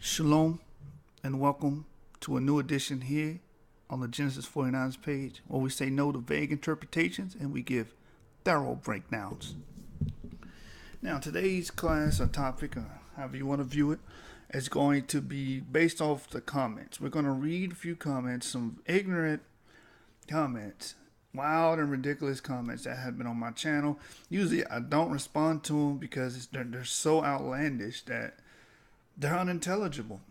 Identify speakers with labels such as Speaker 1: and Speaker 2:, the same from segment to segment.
Speaker 1: Shalom and welcome to a new edition here on the Genesis 49ers page where we say no to vague interpretations and we give thorough breakdowns. Now today's class or topic, or however you want to view it, is going to be based off the comments. We're going to read a few comments, some ignorant comments, wild and ridiculous comments that have been on my channel. Usually I don't respond to them because they're so outlandish that they're unintelligible.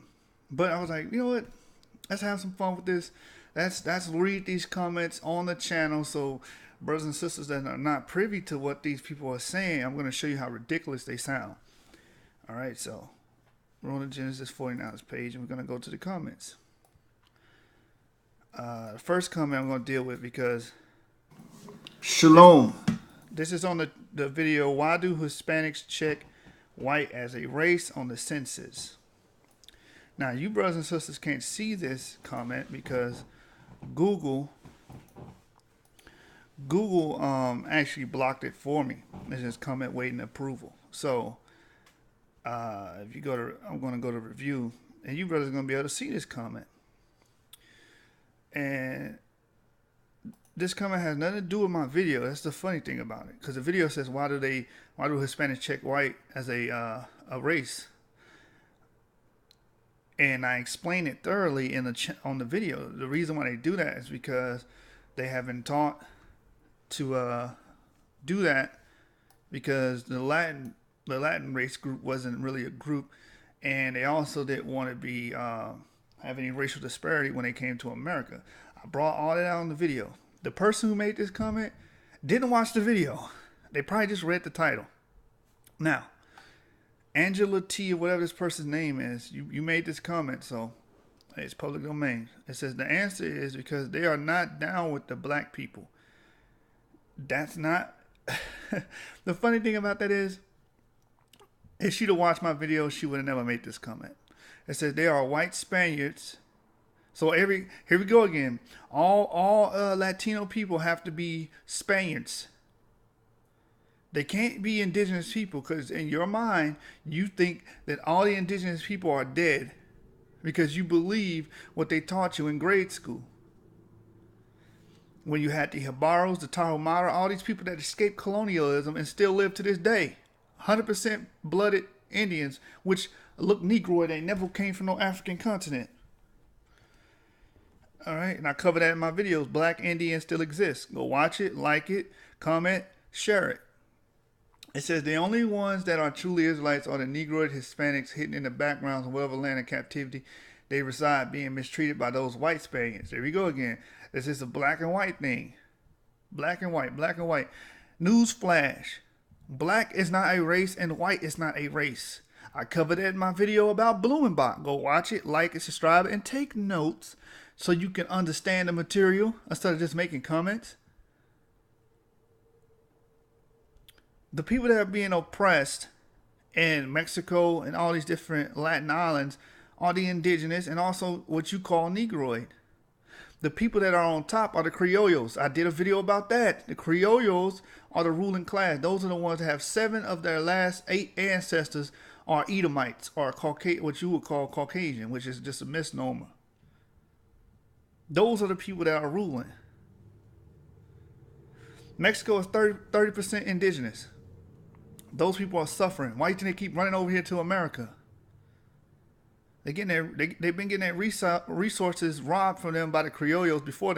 Speaker 1: But I was like, you know what? Let's have some fun with this. Let's read these comments on the channel. So brothers and sisters that are not privy to what these people are saying, I'm going to show you how ridiculous they sound. All right, so we're on the Genesis 49ers page, and we're going to go to the comments. The first comment I'm going to deal with because Shalom. This is on the video, why do Hispanics check white as a race on the census? Now, you brothers and sisters can't see this comment because Google actually blocked it for me. It's just comment waiting approval. So if you go to, I'm going to go to review, and you brothers are going to be able to see this comment. And this comment has nothing to do with my video. That's the funny thing about it, because the video says why do Hispanics check white as a race, and I explain it thoroughly on the video. The reason why they do that is because they have been taught to do that because the Latin race group wasn't really a group, and they also didn't want to be have any racial disparity when they came to America. I brought all that out in the video. The person who made this comment didn't watch the video. They probably just read the title. Now, Angela T, or whatever this person's name is, you made this comment, so it's public domain. It says the answer is because they are not down with the black people. That's not... The funny thing about that is, if she'd have watched my video, she would have never made this comment. It says they are white Spaniards. So here we go again. All Latino people have to be Spaniards. They can't be indigenous people because in your mind, you think that all the indigenous people are dead because you believe what they taught you in grade school. When you had the Habaros, the Tarahumara, all these people that escaped colonialism and still live to this day. 100% blooded Indians, which look Negroid. They never came from no African continent. All right, and I cover that in my videos. Black Indians still exist. Go watch it, like it, comment, share it. It says the only ones that are truly Israelites are the Negroid Hispanics hidden in the backgrounds of whatever land of captivity they reside, being mistreated by those white Spaniards. There we go again. This is a black and white thing. Black and white, black and white. News flash. Black is not a race and white is not a race. I covered it in my video about Blumenbach. Go watch it, like it, subscribe, and take notes so you can understand the material instead of just making comments. The people that are being oppressed in Mexico and all these different Latin islands are the indigenous and also what you call Negroid. The people that are on top are the Criollos. I did a video about that. The Criollos are the ruling class. Those are the ones that have 7 of their last 8 ancestors are Edomites, or what you would call Caucasian, which is just a misnomer. Those are the people that are ruling. Mexico is 30% indigenous. Those people are suffering. Why do you think they keep running over here to America? They've been getting their resources robbed from them by the Criollos before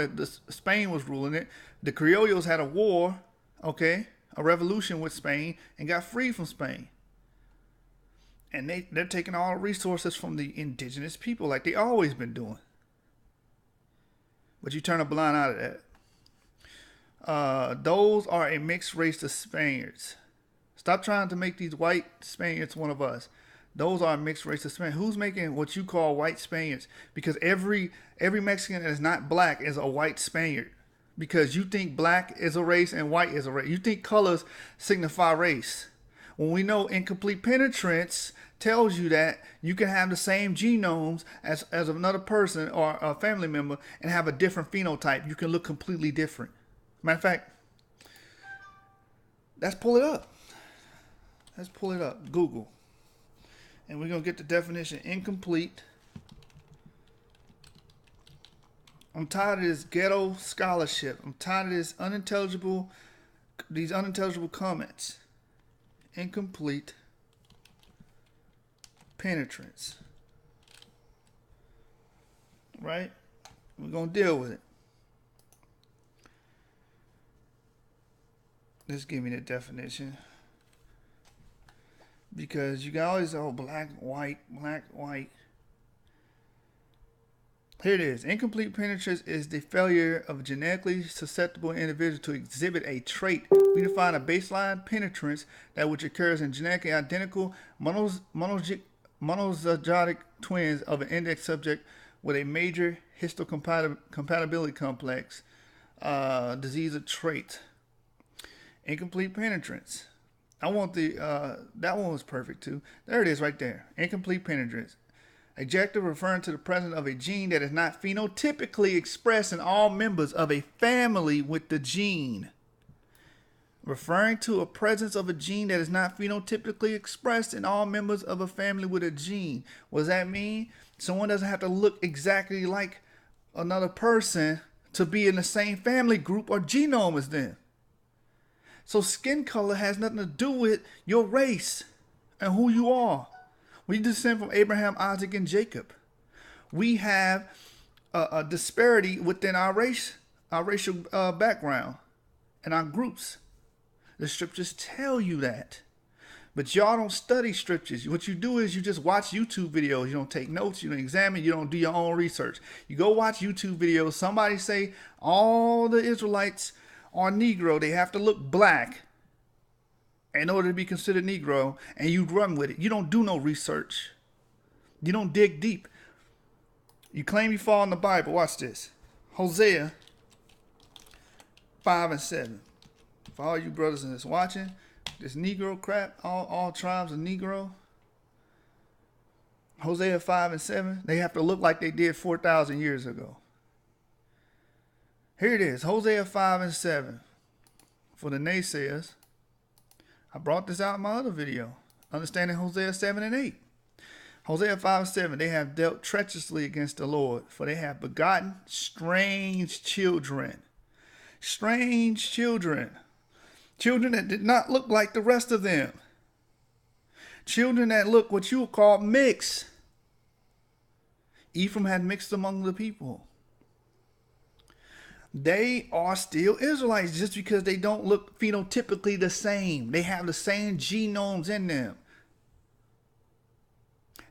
Speaker 1: Spain was ruling it. The Criollos had a war, a revolution with Spain, and got free from Spain. And they're taking all the resources from the indigenous people like they always been doing. But you turn a blind eye to that. Those are a mixed race of Spaniards. Stop trying to make these white Spaniards one of us. Those are a mixed race of Spaniards. Who's making what you call white Spaniards? Because every Mexican that is not black is a white Spaniard. Because you think black is a race and white is a race. You think colors signify race. When we know incomplete penetrance tells you that you can have the same genomes as another person or a family member and have a different phenotype. You can look completely different. Matter of fact, let's pull it up. Google. And we're going to get the definition incomplete. I'm tired of this ghetto scholarship. I'm tired of these unintelligible comments. Incomplete penetrance. Right? We're going to deal with it. Let's give me the definition. Because you got always, black, white, black, white. Here it is. Incomplete penetrance is the failure of a genetically susceptible individual to exhibit a trait. We define a baseline penetrance that which occurs in genetically identical monozygotic twins of an index subject with a major histocompatibility complex disease of trait. Incomplete penetrance. I want that one was perfect too. There it is right there. Incomplete penetrance. Adjective referring to the presence of a gene that is not phenotypically expressed in all members of a family with the gene. Referring to a presence of a gene that is not phenotypically expressed in all members of a family with a gene. What does that mean? Someone doesn't have to look exactly like another person to be in the same family group or genome as them. So skin color has nothing to do with your race and who you are. We descend from Abraham, Isaac, and Jacob. We have a disparity within our race, our racial background, and our groups. The scriptures tell you that. But y'all don't study scriptures. What you do is you just watch YouTube videos. You don't take notes. You don't examine. You don't do your own research. You go watch YouTube videos. Somebody say all the Israelites are Negro. They have to look black in order to be considered Negro, and you run with it. You don't do no research. You don't dig deep. You claim you fall in the Bible. Watch this. Hosea 5 and 7. For all you brothers in this watching, this Negro crap, all tribes of Negro. Hosea 5 and 7, they have to look like they did 4,000 years ago. Here it is, Hosea 5 and 7. For the naysayers, I brought this out in my other video, understanding Hosea 7 and 8. Hosea 5 and 7, they have dealt treacherously against the Lord, for they have begotten strange children. Strange children. Children that did not look like the rest of them. Children that look what you would call mixed. Ephraim had mixed among the people. They are still Israelites just because they don't look phenotypically the same. They have the same genomes in them.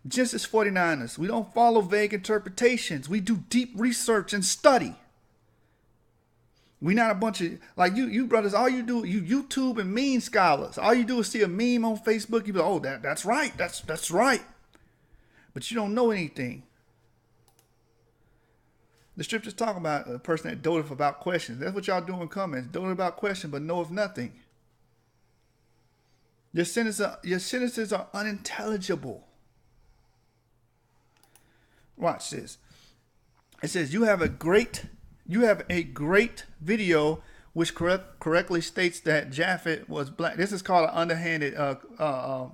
Speaker 1: Just as 49ers, we don't follow vague interpretations. We do deep research and study. We not a bunch of, like you brothers, all you do, you YouTube and meme scholars. All you do is see a meme on Facebook. You be like, oh, that's right. That's right. But you don't know anything. The scriptures talk about a person that doteth about questions. That's what y'all do in comments. Doteth about questions, but knoweth nothing. Your sentences are unintelligible. Watch this. It says, you have a great video which correctly states that Japhet was black. This is called an underhanded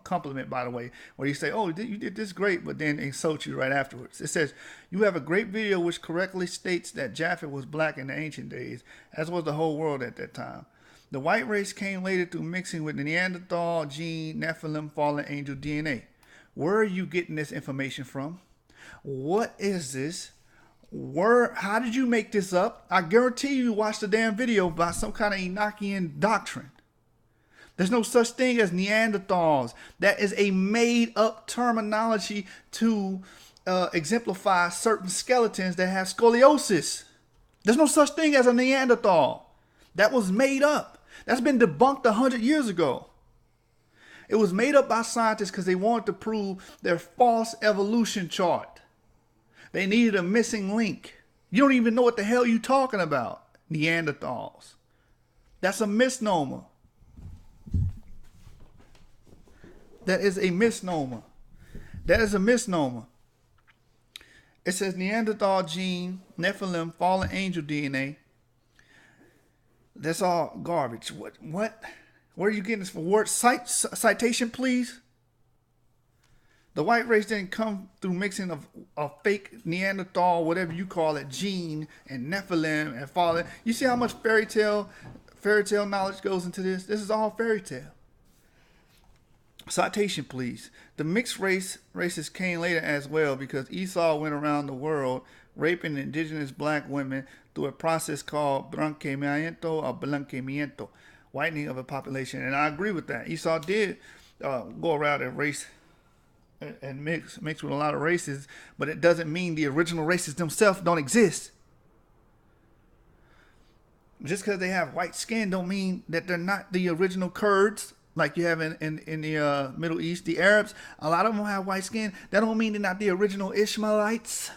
Speaker 1: compliment, by the way, where you say, oh, you did this great, but then insult you right afterwards. It says, you have a great video which correctly states that Japhet was black in the ancient days, as was the whole world at that time. The white race came later through mixing with the Neanderthal gene, Nephilim, fallen angel DNA. Where are you getting this information from? What is this? How did you make this up? I guarantee you watched the damn video about some kind of Enochian doctrine. There's no such thing as Neanderthals. That is a made-up terminology to exemplify certain skeletons that have scoliosis. There's no such thing as a Neanderthal. That was made up. That's been debunked 100 years ago. It was made up by scientists because they wanted to prove their false evolution chart. They needed a missing link. You don't even know what the hell you're talking about. Neanderthals. That's a misnomer. That is a misnomer. That is a misnomer. It says Neanderthal gene, Nephilim, fallen angel DNA. That's all garbage. What? Where are you getting this from? Word citation, please. The white race didn't come through mixing of a fake Neanderthal, whatever you call it, gene and Nephilim and fallen. You see how much fairy tale knowledge goes into this? This is all fairy tale. Citation, please. The mixed races came later as well because Esau went around the world raping indigenous black women through a process called blanqueamiento or blanqueamiento, whitening of a population. And I agree with that. Esau did go around and race and mix with a lot of races, but it doesn't mean the original races themselves don't exist. Just because they have white skin don't mean that they're not the original Kurds like you have in the Middle East. The Arabs, a lot of them have white skin. That don't mean they're not the original Ishmaelites.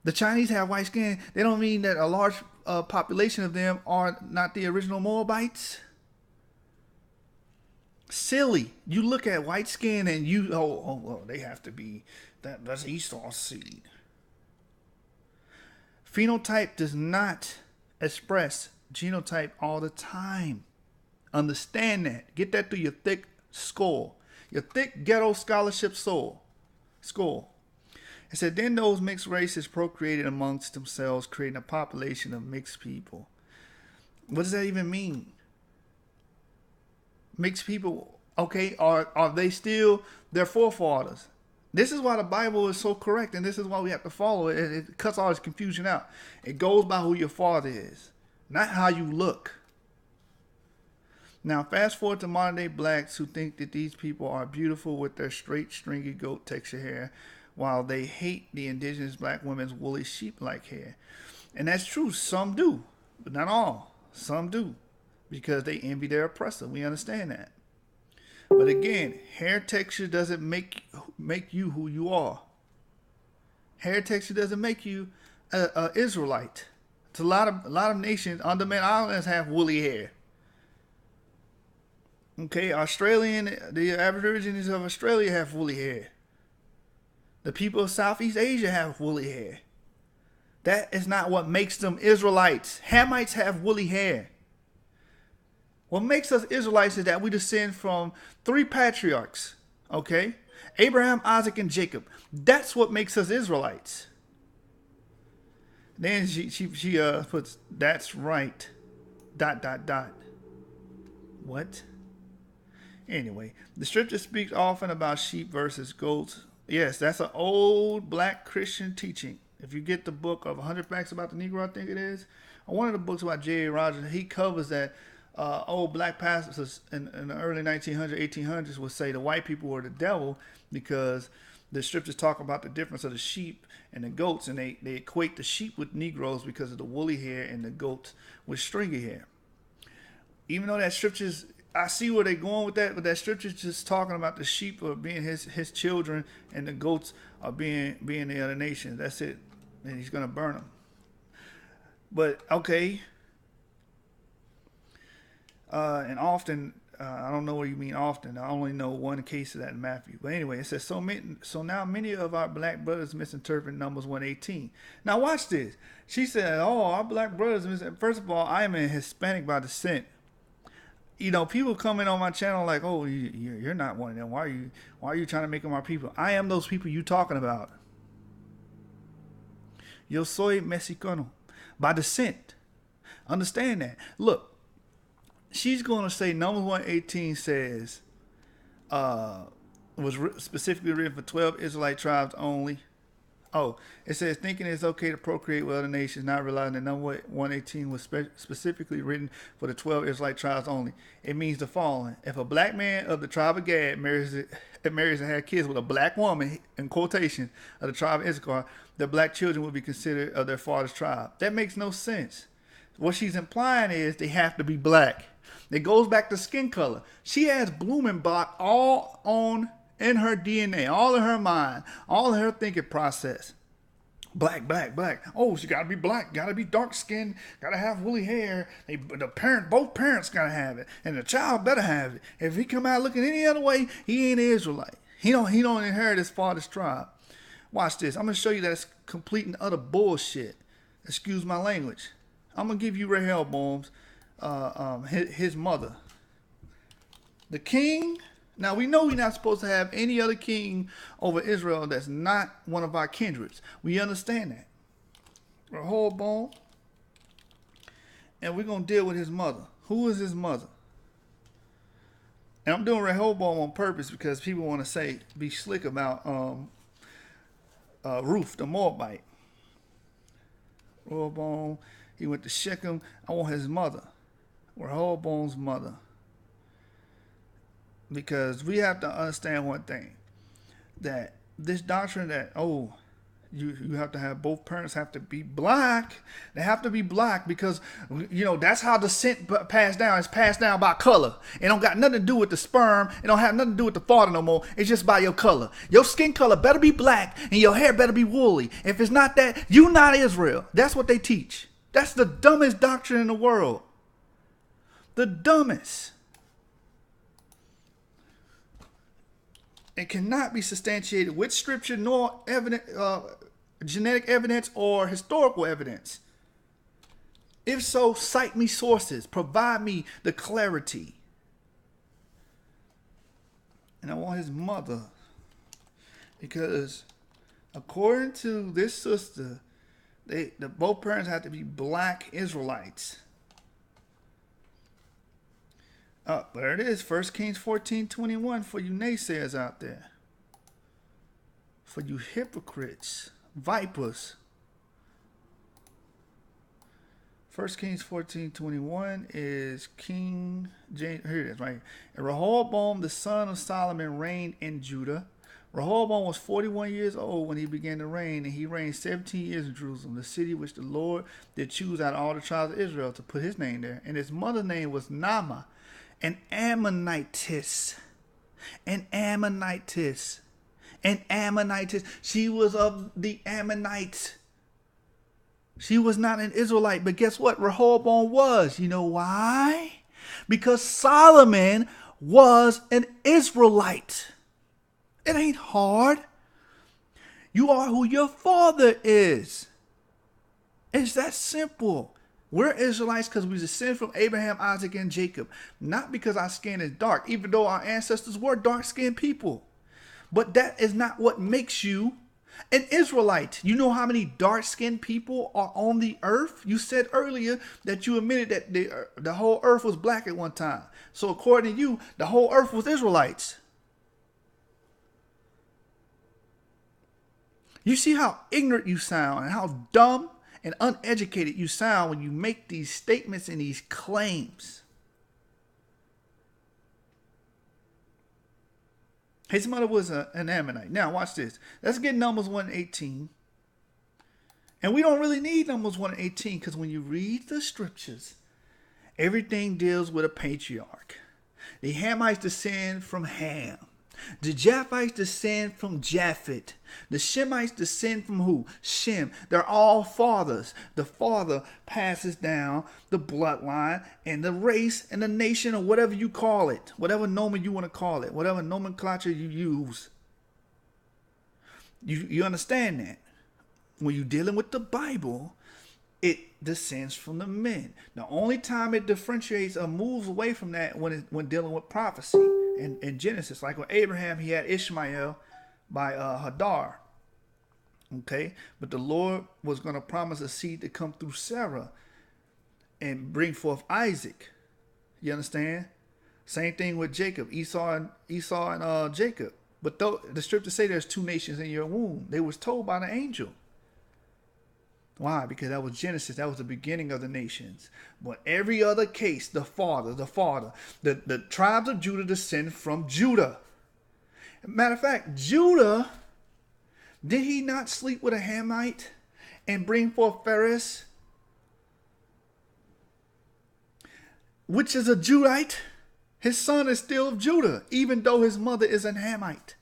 Speaker 1: The Chinese have white skin. They don't mean that a large population of them are not the original Moabites. Silly. You look at white skin and you, they have to be, that's Esau's seed. Phenotype does not express genotype all the time. Understand that. Get that through your thick skull. Your thick ghetto scholarship skull. It said, then those mixed races procreated amongst themselves, creating a population of mixed people. What does that even mean? Mixed people, okay, are they still their forefathers? This is why the Bible is so correct, and this is why we have to follow it. It cuts all this confusion out. It goes by who your father is, not how you look. Now, fast forward to modern day blacks who think that these people are beautiful with their straight, stringy goat texture hair, while they hate the indigenous black women's woolly sheep-like hair. And that's true. Some do, but not all. Some do, because they envy their oppressor. We understand that. But again, hair texture doesn't make you who you are. Hair texture doesn't make you an Israelite. It's a lot of nations. Andaman Islands have woolly hair. Okay, the Aborigines of Australia have woolly hair. The people of Southeast Asia have woolly hair. That is not what makes them Israelites. Hamites have woolly hair. What makes us Israelites is that we descend from 3 patriarchs, okay? Abraham, Isaac, and Jacob. That's what makes us Israelites. Then she puts, that's right, ... What? Anyway, the scripture speaks often about sheep versus goats. Yes, that's an old black Christian teaching. If you get the book of 100 Facts About the Negro, I think it is, or one of the books about J.A. Rogers, he covers that. Old black pastors in the early 1900s, 1800s would say the white people were the devil because the scriptures talk about the difference of the sheep and the goats, and they equate the sheep with Negroes because of the woolly hair and the goats with stringy hair. Even though that scriptures, I see where they're going with that, but that scripture's just talking about the sheep are being his children and the goats are being the other nations. That's it. And he's going to burn them. But, okay. And often, I don't know what you mean often. I only know one case of that in Matthew. But anyway, it says, so now many of our black brothers misinterpret Numbers 1:18. Now watch this. She said, our black brothers, first of all, I am a Hispanic by descent. You know, people come in on my channel like, oh, you're not one of them. Why are you trying to make them our people? I am those people you talking about. Yo soy mexicano by descent. Understand that. Look. She's going to say Numbers 1:18 says, was specifically written for 12 Israelite tribes only. Oh, it says, thinking it's okay to procreate with other nations, not realizing that Numbers 1:18 was specifically written for the 12 Israelite tribes only. It means the following. If a black man of the tribe of Gad marries and has kids with a black woman, in quotation, of the tribe of Issachar, the black children will be considered of their father's tribe. That makes no sense. What she's implying is they have to be black. It goes back to skin color. She has Blumenbach all in her DNA, all in her mind, all in her thinking process. Black. Oh, she got to be black, got to be dark skinned, got to have woolly hair. Both parents got to have it, and the child better have it. If he come out looking any other way, he ain't an Israelite. He don't inherit his father's tribe. Watch this. I'm gonna show you that it's complete and utter bullshit. Excuse my language. I'm gonna give you Rehoboam's his mother. The king Now, we know we're not supposed to have any other king over Israel that's not one of our kindreds. We understand that. Rehoboam, and we're going to deal with his mother. Who is his mother? And I'm doing Rehoboam on purpose because people want to say, be slick about Ruth, the Moabite. Rehoboam, he went to Shechem. I want his mother. Rehoboam's mother. Because we have to understand one thing, that this doctrine that, you have to have both parents have to be black. They have to be black because, that's how descent passed down. It's passed down by color. It don't got nothing to do with the sperm. It don't have nothing to do with the father no more. It's just by your color. Your skin color better be black and your hair better be woolly. If it's not that, you not Israel. That's what they teach. That's the dumbest doctrine in the world. The dumbest. It cannot be substantiated with scripture nor genetic evidence or historical evidence. If so, cite me sources. Provide me the clarity. And I want his mother. Because according to this sister, both parents have to be black Israelites. There it is. 1 Kings 14:21 for you naysayers out there. For you hypocrites, vipers. 1 Kings 14:21 is King James. Here it is, right? And Rehoboam, the son of Solomon, reigned in Judah. Rehoboam was 41 years old when he began to reign, and he reigned 17 years in Jerusalem, the city which the Lord did choose out of all the tribes of Israel to put his name there. And his mother's name was Naamah, an Ammonitess. She was of the Ammonites. She was not an Israelite, but guess what? Rehoboam was. You know why? Because Solomon was an Israelite. It ain't hard. You are who your father is. It's that simple. We're Israelites because we descend from Abraham, Isaac, and Jacob. Not because our skin is dark, even though our ancestors were dark-skinned people. But that is not what makes you an Israelite. You know how many dark-skinned people are on the earth? You said earlier that you admitted that the whole earth was black at one time. So according to you, the whole earth was Israelites. You see how ignorant you sound and how dumb and uneducated you sound when you make these statements and these claims. His mother was an Ammonite. Now watch this. Let's get Numbers 1:18. And we don't really need Numbers 1:18 because when you read the scriptures, everything deals with a patriarch. The Hamites descend from Ham. The Japhites descend from Japhet. The Shemites descend from who? Shem. They're all fathers. The father passes down the bloodline and the race and the nation or whatever you call it. Whatever nomen you want to call it. Whatever nomenclature you use. You understand that? When you're dealing with the Bible, it descends from the men. The only time it differentiates or moves away from that when dealing with prophecy. In Genesis, like with Abraham, he had Ishmael by Hagar. Okay, but the Lord was going to promise a seed to come through Sarah and bring forth Isaac. You understand? Same thing with Jacob, Esau and Jacob. But the scriptures say there's two nations in your womb. They was told by the angel. Why? Because that was Genesis. That was the beginning of the nations. But every other case, the tribes of Judah descend from Judah. Matter of fact, Judah, did he not sleep with a Hamite and bring forth Phares, which is a Judite? His son is still of Judah, even though his mother is an Hamite.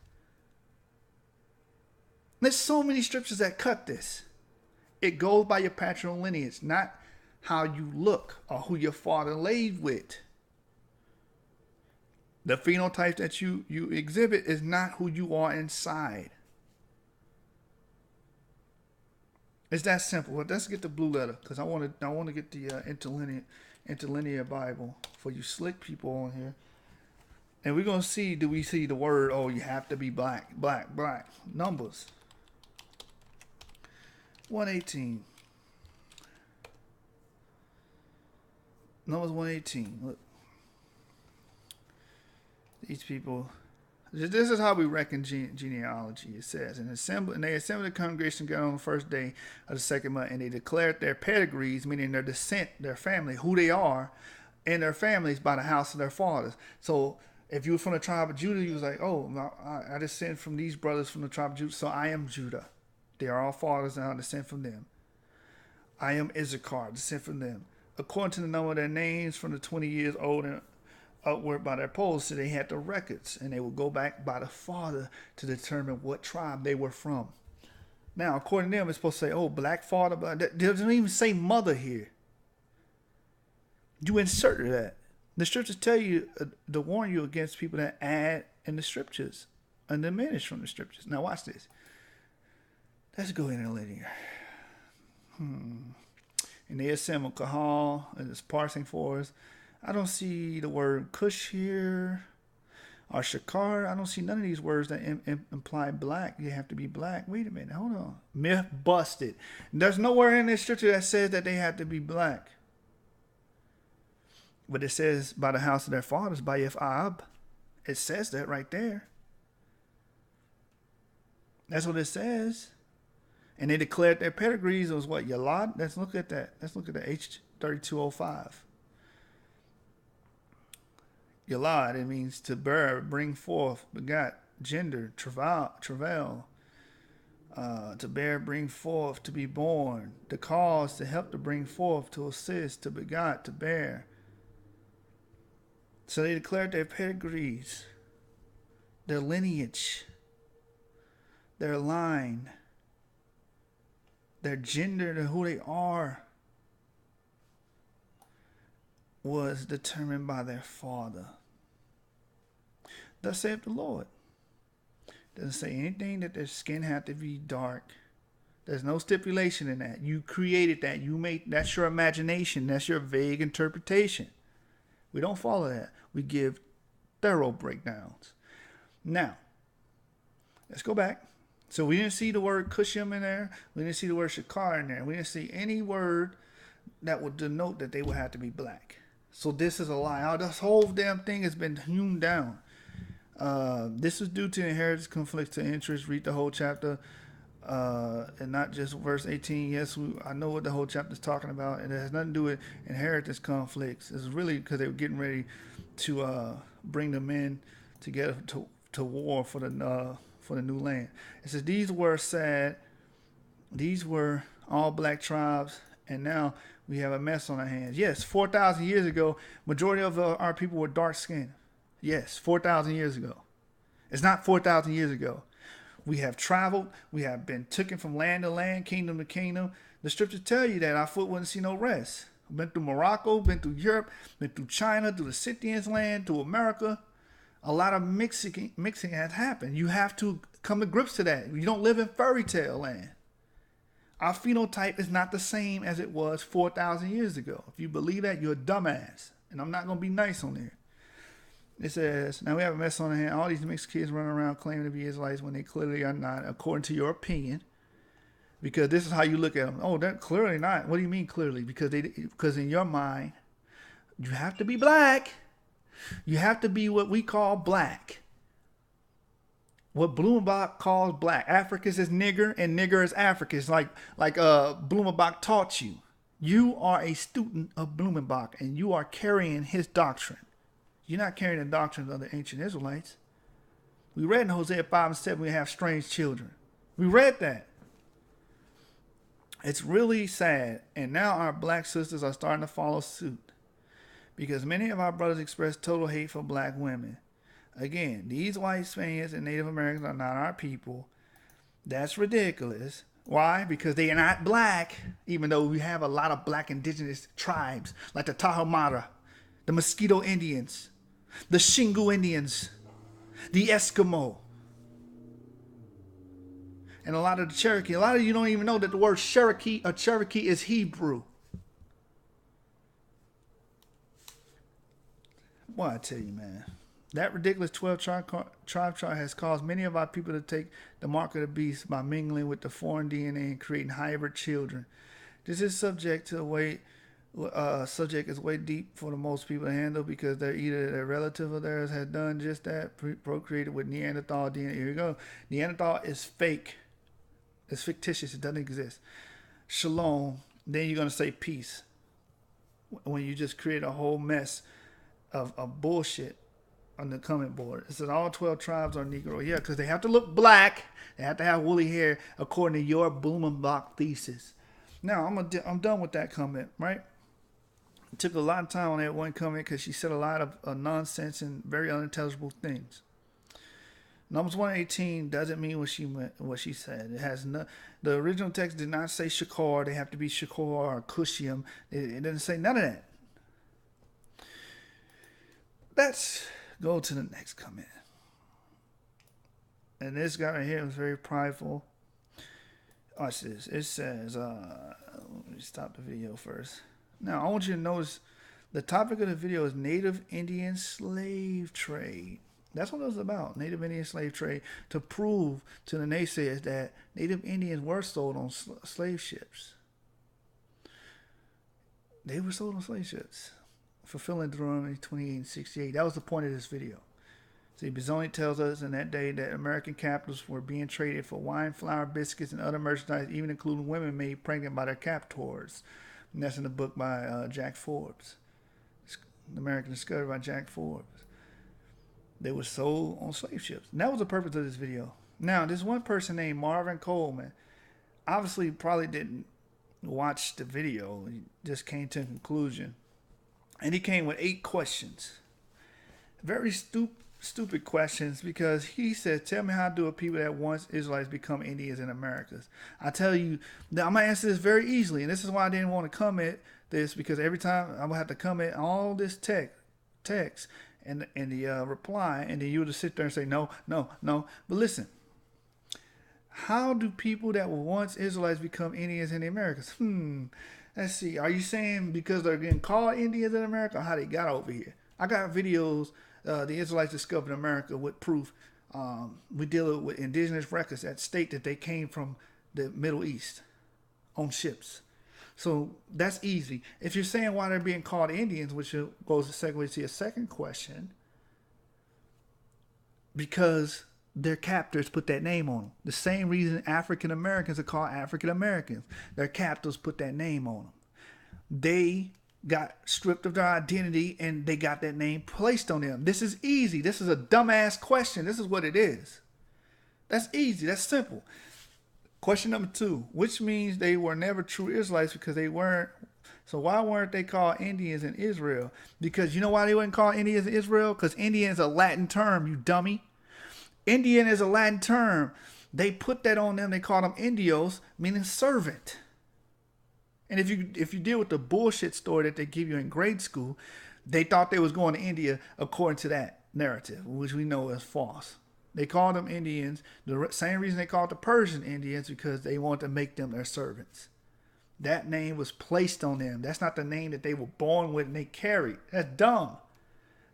Speaker 1: There's so many scriptures that cut this. It goes by your patrilineal lineage, not how you look or who your father laid with. The phenotype that you exhibit is not who you are inside. It's that simple. Well, let's get the blue letter because I want to get the interlinear Bible for you slick people on here. And we're going to see, do we see the word, oh, you have to be black, black, black. Numbers 118. Numbers 118. Look. These people, this is how we reckon genealogy. It says, and they assembled the congregation together on the first day of the second month, and they declared their pedigrees, meaning their descent, their family, who they are, and their families by the house of their fathers. So if you were from the tribe of Judah, you was like, oh, I descend from these brothers from the tribe of Judah, so I am Judah. They are all fathers, and I descend from them. I am Issachar, descend from them. According to the number of their names, from the 20 years old and upward by their polls, so they had the records, and they would go back by the father to determine what tribe they were from. Now, according to them, it's supposed to say, oh, black father, but it doesn't even say mother here. You inserted that. The scriptures tell you to warn you against people that add in the scriptures and diminish from the scriptures. Now, watch this. Let's go in and linear. And they assembled Kahal and it's parsing for us. I don't see the word Cush here or Shakar. I don't see none of these words that imply black. You have to be black. Wait a minute. Hold on. Myth busted. There's nowhere in this scripture that says that they have to be black. But it says by the house of their fathers, by Yefab. It says that right there. That's what it says. And they declared their pedigrees. It was what? Yalad? Let's look at that. Let's look at the H3205. Yalad, it means to bear, bring forth, begot, gender, travail, to bear, bring forth, to be born, to cause, to help, to bring forth, to assist, to begot, to bear. So they declared their pedigrees, their lineage, their line, their gender, to who they are, was determined by their father. Thus saith the Lord. Doesn't say anything that their skin had to be dark. There's no stipulation in that. You created that. You made, that's your imagination. That's your vague interpretation. We don't follow that. We give thorough breakdowns. Now, let's go back. So we didn't see the word Cushim in there. We didn't see the word Shakar in there. We didn't see any word that would denote that they would have to be black. So this is a lie. This whole damn thing has been hewn down. This is due to inheritance conflicts of interest. Read the whole chapter, and not just verse 18. Yes, I know what the whole chapter is talking about, and it has nothing to do with inheritance conflicts. It's really because they were getting ready to bring the men together to war for the new land. It says these were sad. These were all black tribes, and now we have a mess on our hands. Yes, 4,000 years ago, majority of our people were dark skinned. Yes, 4,000 years ago. It's not 4,000 years ago. We have traveled. We have been taken from land to land, kingdom to kingdom. The scriptures tell you that our foot wouldn't see no rest. Been through Morocco, been through Europe, been through China, through the Scythians' land, to America. A lot of mixing has happened. You have to come to grips to that. You don't live in fairy tale land. Our phenotype is not the same as it was 4,000 years ago. If you believe that, you're a dumbass. And I'm not going to be nice on there. It says, now we have a mess on our hand. All these mixed kids running around claiming to be Israelites when they clearly are not, according to your opinion. Because this is how you look at them. Oh, they're clearly not. What do you mean clearly? Because in your mind, you have to be black. You have to be what we call black. What Blumenbach calls black. Africans is nigger and nigger is Africans. Like Blumenbach taught you. You are a student of Blumenbach and you are carrying his doctrine. You're not carrying the doctrines of the ancient Israelites. We read in Hosea 5 and 7 we have strange children. We read that. It's really sad. And now our black sisters are starting to follow suit. Because many of our brothers express total hate for black women. Again, these white Spaniards and Native Americans are not our people. That's ridiculous. Why? Because they are not black, even though we have a lot of black indigenous tribes, like the Tarahumara, the Mosquito Indians, the Shingu Indians, the Eskimo, and a lot of the Cherokee. A lot of you don't even know that the word Cherokee is Hebrew. Well, I tell you, man. That ridiculous 12 tribe chart has caused many of our people to take the mark of the beast by mingling with the foreign DNA and creating hybrid children. This is subject is way deep for the most people to handle because they're either a relative of theirs has done just that, procreated with Neanderthal DNA. Here we go. Neanderthal is fake. It's fictitious. It doesn't exist. Shalom. Then you're going to say peace. When you just create a whole mess of bullshit on the comment board. It says all 12 tribes are Negro. Yeah, because they have to look black. They have to have woolly hair according to your Blumenbach thesis. Now, I'm done with that comment, right? It took a lot of time on that one comment because she said a lot of nonsense and very unintelligible things. Numbers 118 doesn't mean what she said. It has no. The original text did not say Shakar. They have to be Shakar or Cushium. It doesn't say none of that. Let's go to the next comment. And this guy right here was very prideful. Watch this. It says, let me stop the video first. Now, I want you to notice the topic of the video is Native Indian slave trade. That's what it was about, Native Indian slave trade, to prove to the naysayers that Native Indians were sold on slave ships. They were sold on slave ships, fulfilling Deuteronomy 28:68. That was the point of this video. See, Bizoni tells us in that day that American captives were being traded for wine, flour, biscuits, and other merchandise, even including women made pregnant by their captors. And that's in the book by Jack Forbes, The American Discovery by Jack Forbes. They were sold on slave ships. And that was the purpose of this video. Now, this one person named Marvin Coleman obviously probably didn't watch the video. He just came to a conclusion. And he came with 8 questions. Very stupid questions because he said, tell me how do a people that once Israelites become Indians in Americas? I tell you, I'm going to answer this very easily. And this is why I didn't want to comment this, because every time I'm going to have to comment all this text and the reply, and then you would just sit there and say, no. But listen, how do people that were once Israelites become Indians in the Americas? Let's see. Are you saying because they're getting called Indians in America, or how they got over here? I got videos, the Israelites discovered America with proof. We deal with indigenous records that state that they came from the Middle East on ships. So that's easy. If you're saying why they're being called Indians, which goes to segue to your second question, because their captors put that name on them. The same reason African Americans are called African Americans. Their captors put that name on them. They got stripped of their identity and they got that name placed on them. This is easy. This is a dumbass question. This is what it is. That's easy. That's simple. Question number 2, which means they were never true Israelites because they weren't. So why weren't they called Indians in Israel? Because you know why they weren't called Indians in Israel? Because Indian is a Latin term, you dummy. Indian is a Latin term. They put that on them. They call them Indios, meaning servant. And if you deal with the bullshit story that they give you in grade school, they thought they was going to India according to that narrative, which we know is false. They called them Indians. The same reason they called the Persian Indians, because they wanted to make them their servants. That name was placed on them. That's not the name that they were born with and they carried. That's dumb.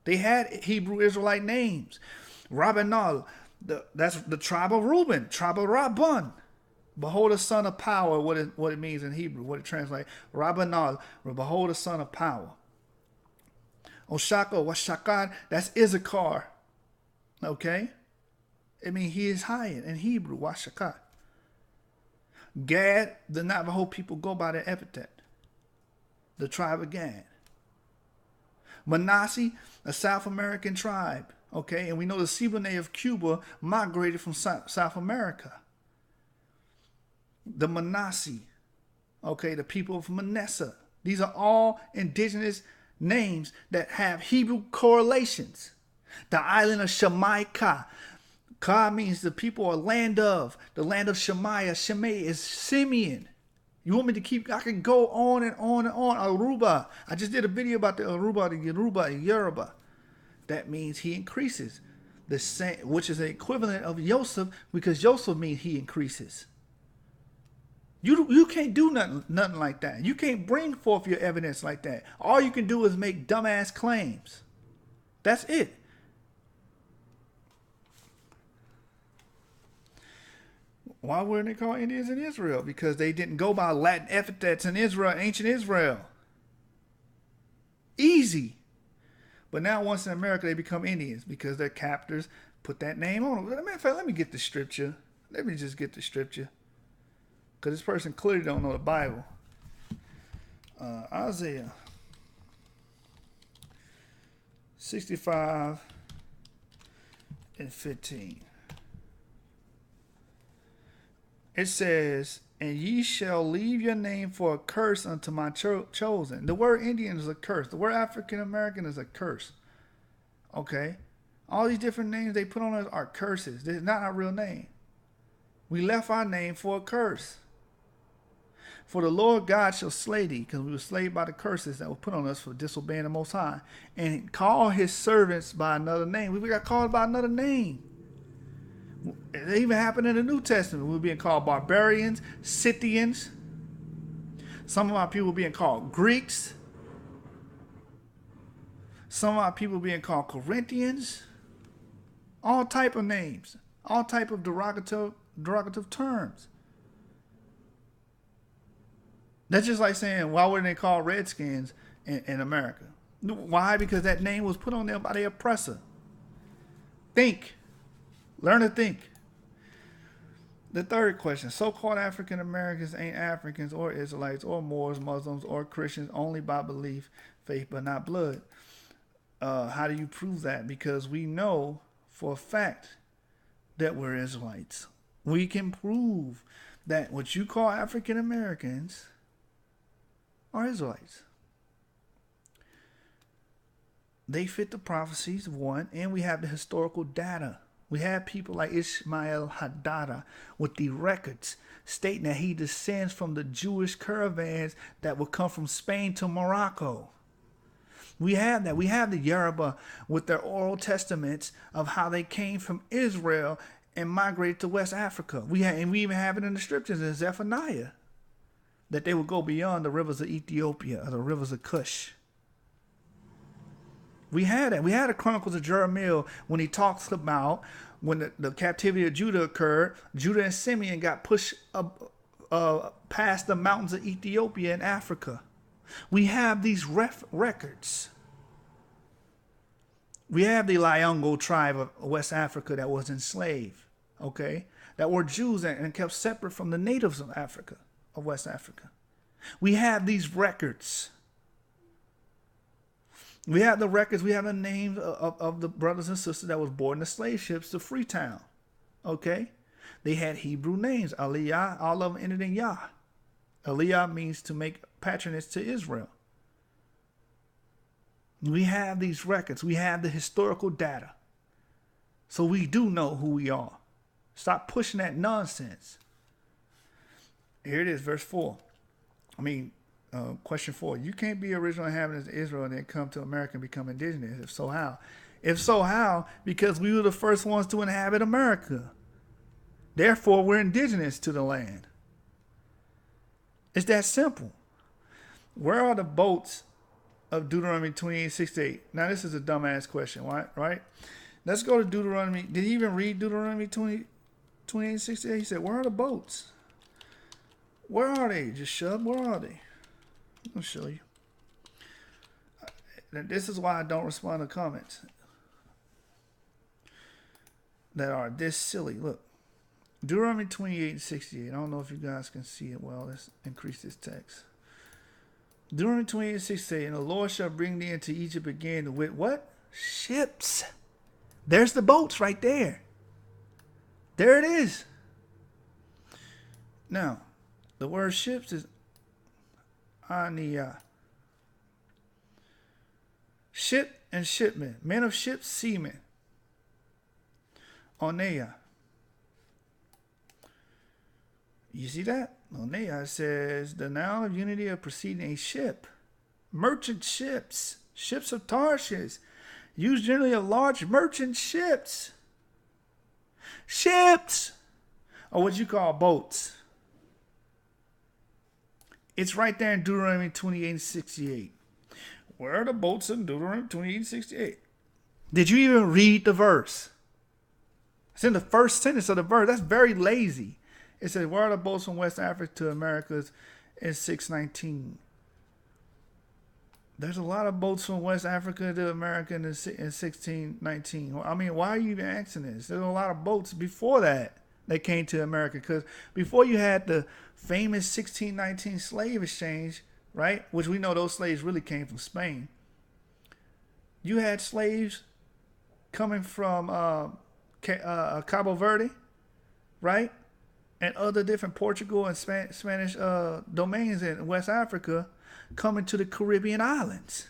Speaker 1: They had Hebrew Israelite names. Rabbanal, that's the tribe of Reuben, tribe of Rabban. Behold, the son of power, what it means in Hebrew, what it translates. Rabbanal, behold, the son of power. Oshaka, Washakar, that's Issachar. Okay? It means he is high in Hebrew, Washakar. Gad, the Navajo people go by their epithet. The tribe of Gad. Manasseh, a South American tribe. Okay, and we know the Siboney of Cuba migrated from South America. The Manasseh, okay, the people of Manasseh. These are all indigenous names that have Hebrew correlations. The island of Shemaika. Ka means the people are land of. The land of Shemaiah. Shemai is Simeon. You want me to keep? I can go on and on and on. Aruba. I just did a video about the Aruba, the Yoruba, and Yoruba. That means he increases. The same, which is the equivalent of Yosef, because Yosef means he increases. You can't do nothing like that. You can't bring forth your evidence like that. All you can do is make dumbass claims. That's it. Why weren't they called Indians in Israel? Because they didn't go by Latin epithets in Israel, ancient Israel. Easy. But now once in America, they become Indians because their captors put that name on them. Matter of fact, let me get the scripture. Let me just get the scripture. Because this person clearly don't know the Bible. Isaiah 65 and 15. It says, and ye shall leave your name for a curse unto my chosen. The word Indian is a curse. The word African American is a curse. Okay? All these different names they put on us are curses. This is not our real name. We left our name for a curse. For the Lord God shall slay thee, because we were slayed by the curses that were put on us for disobeying the Most High, and call his servants by another name. We got called by another name. It even happened in the New Testament. We were being called barbarians, Scythians. Some of our people were being called Greeks. Some of our people were being called Corinthians. All type of names. All type of derogative terms. That's just like saying, why wouldn't they call Redskins in America? Why? Because that name was put on them by the oppressor. Think. Learn to think. The third question. So-called African Americans ain't Africans or Israelites or Moors, Muslims, or Christians only by belief, faith, but not blood. How do you prove that? Because we know for a fact that we're Israelites. We can prove that what you call African Americans are Israelites. They fit the prophecies, one, and we have the historical data. We have people like Ishmael Hadada with the records stating that he descends from the Jewish caravans that would come from Spain to Morocco. We have that. We have the Yoruba with their oral testaments of how they came from Israel and migrated to West Africa. We even have it in the scriptures in Zephaniah that they would go beyond the rivers of Ethiopia or the rivers of Cush. We had that. We had the Chronicles of Jeremiah when he talks about when the captivity of Judah occurred. Judah and Simeon got pushed up, past the mountains of Ethiopia and Africa. We have these records. We have the Liongo tribe of West Africa that was enslaved, okay, that were Jews and kept separate from the natives of Africa, of West Africa. We have these records. We have the records. We have the names of the brothers and sisters that was born in the slave ships to Freetown, okay. They had Hebrew names. Aliyah, all of them ended in Yah. Aliyah means to make patronage to Israel. We have these records. We have the historical data. So we do know who we are. Stop pushing that nonsense. Here it is, verse 4. Question 4. You can't be original inhabitants of Israel and then come to America and become indigenous. If so, how? If so, how? Because we were the first ones to inhabit America. Therefore, we're indigenous to the land. It's that simple. Where are the boats of Deuteronomy 28:6-8? Now, this is a dumbass question, right? Let's go to Deuteronomy. Did he even read Deuteronomy 28:6-8? He said, where are the boats? Where are they? Just shove. Where are they? I'll show you. This is why I don't respond to comments that are this silly. Look. Deuteronomy 28:68. I don't know if you guys can see it well. Let's increase this text. Deuteronomy 28:68. And the Lord shall bring thee into Egypt again with what? Ships. There's the boats right there. There it is. Now, the word ships is aniyah. Ship and shipmen. Men of ships, seamen. Oneya. You see that? Oneya says the noun of unity of preceding a ship. Merchant ships. Ships of Tarshish. Used generally of large merchant ships. Ships! Or what you call boats. It's right there in Deuteronomy 28:68. Where are the boats in Deuteronomy 28:68? Did you even read the verse? It's in the first sentence of the verse. That's very lazy. It says, where are the boats from West Africa to Americas in 619? There's a lot of boats from West Africa to America in 1619. I mean, why are you even asking this? There's a lot of boats before that came to America. Because before you had the famous 1619 slave exchange, right? Which we know those slaves really came from Spain. You had slaves coming from Cabo Verde, right? And other different Portugal and Spanish domains in West Africa coming to the Caribbean islands.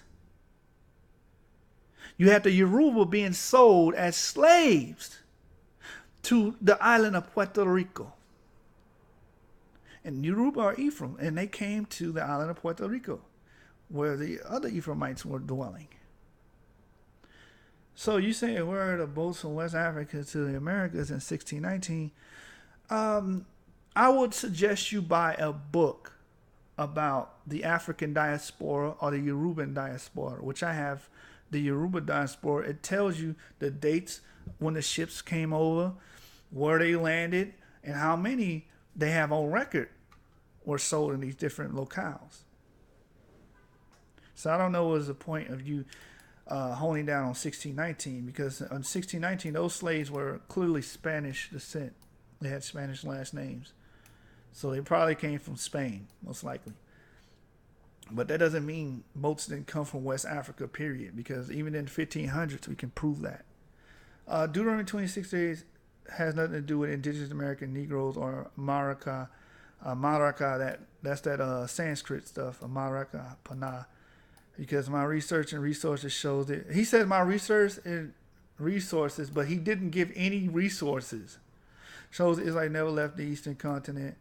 Speaker 1: You had the Yoruba being sold as slaves to the island of Puerto Rico. And Yoruba are Ephraim, and they came to the island of Puerto Rico, where the other Ephraimites were dwelling. So you say, where are the boats from West Africa to the Americas in 1619? I would suggest you buy a book about the African diaspora or the Yoruban diaspora, which I have. The Yoruba diaspora, it tells you the dates when the ships came over, where they landed, and how many they have on record were sold in these different locales. So I don't know what was the point of you honing down on 1619, because on 1619 those slaves were clearly Spanish descent. They had Spanish last names. So they probably came from Spain, most likely. But that doesn't mean boats didn't come from West Africa, period, because even in the 1500s, we can prove that. Deuteronomy 26 days has nothing to do with indigenous American Negroes or Maraka. That's that Sanskrit stuff, Maraka, Pana. Because my research and resources shows it. He said my research and resources, but he didn't give any resources. Shows Israel never left the Eastern continent.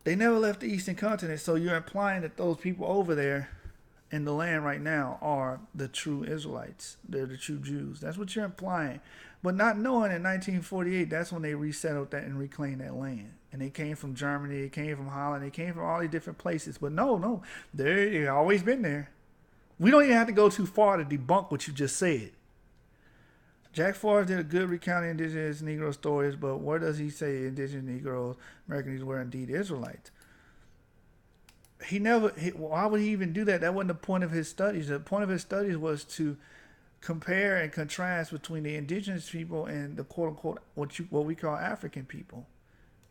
Speaker 1: They never left the Eastern continent, so you're implying that those people over there in the land right now are the true Israelites. They're the true Jews. That's what you're implying. But not knowing in 1948, that's when they resettled that and reclaimed that land. And they came from Germany, they came from Holland, they came from all these different places. But no, they've always been there. We don't even have to go too far to debunk what you just said. Jack Forrest did a good recounting indigenous Negro stories, but where does he say indigenous Negroes, Americans were indeed Israelites? Why would he even do that? That wasn't the point of his studies. The point of his studies was to compare and contrast between the indigenous people and the quote-unquote what we call African people.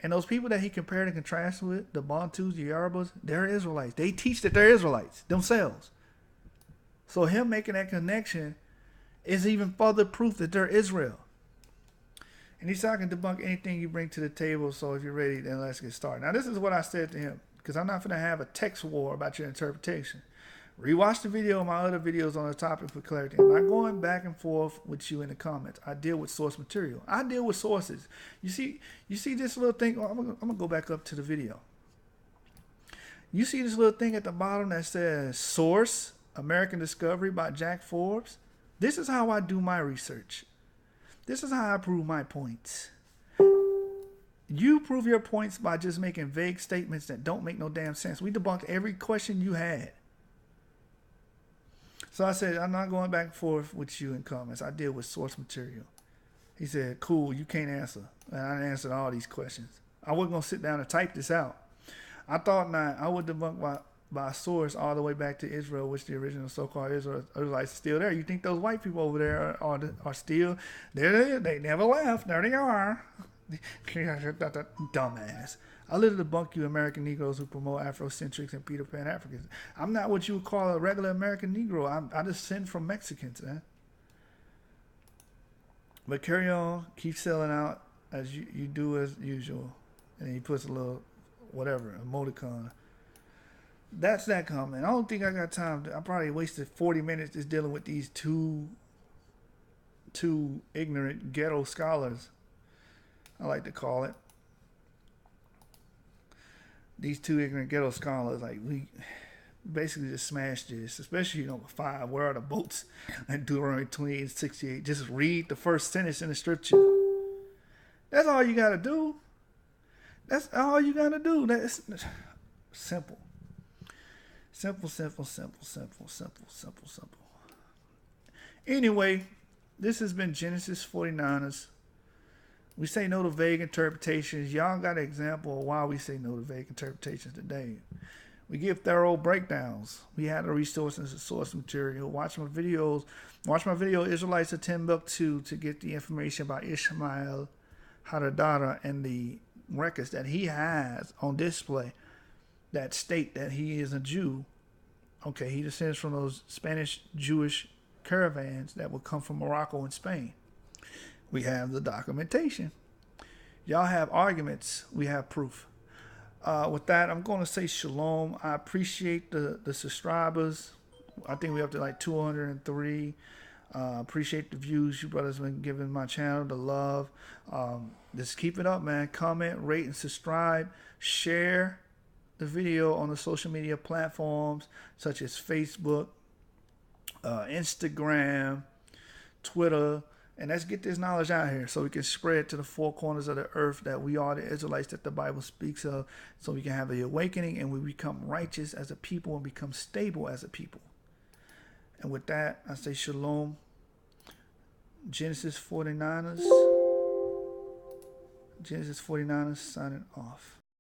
Speaker 1: And those people that he compared and contrasted with, the Bantus, the Yorubas, they're Israelites. They teach that they're Israelites themselves. So him making that connection is even further proof that they're Israel. And he said, I can debunk anything you bring to the table, so if you're ready, then let's get started. Now, this is what I said to him, because I'm not going to have a text war about your interpretation. Rewatch the video of my other videos on the topic for clarity. I'm not going back and forth with you in the comments. I deal with source material. I deal with sources. You see this little thing? I'm going to go back up to the video. You see this little thing at the bottom that says Source, American Discovery by Jack Forbes? This is how I do my research. This is how I prove my points. You prove your points by just making vague statements that don't make no damn sense. We debunked every question you had. So I said, I'm not going back and forth with you in comments. I deal with source material. He said, cool, you can't answer. And I answered all these questions. I wasn't going to sit down and type this out. I thought not. I would debunk by source all the way back to Israel, which the original so-called Israelites are still there. You think those white people over there are still there? They never left. There they are. Dumbass. I literally debunk you American Negroes who promote Afrocentrics and Peter Pan Africans. I'm not what you would call a regular American Negro. I descend from Mexicans, man. But carry on. Keep selling out as you do as usual. And he puts a little whatever, emoticon. That's that comment. I don't think I got time. I probably wasted 40 minutes just dealing with these two ignorant ghetto scholars, I like to call it. These two ignorant ghetto scholars, like, we basically just smashed this, especially number 5. Where are the boats? And Deuteronomy 28 and 68. Just read the first sentence in the scripture. That's all you got to do. That's all you got to do. That's simple. Simple. Anyway, this has been Genesis 49ers We say no to vague interpretations. Y'all got an example of why we say no to vague interpretations today. We give thorough breakdowns. We had the resources and source material. Watch my videos. Watch my video, Israelites of Timbuktu, to get the information about Ishmael Hadadada and the records that he has on display that state that he is a Jew. Okay, he descends from those Spanish Jewish caravans that would come from Morocco and Spain. We have the documentation. Y'all have arguments. We have proof. With that, I'm going to say shalom. I appreciate the subscribers. I think we're up to like 203. Appreciate the views you brothers been giving my channel, the love. Just keep it up, man. Comment, rate, and subscribe. Share the video on the social media platforms such as Facebook, Instagram, Twitter. And let's get this knowledge out here so we can spread to the four corners of the earth that we are the Israelites that the Bible speaks of, so we can have the awakening and we become righteous as a people and become stable as a people. And with that, I say shalom. Genesis 49ers signing off.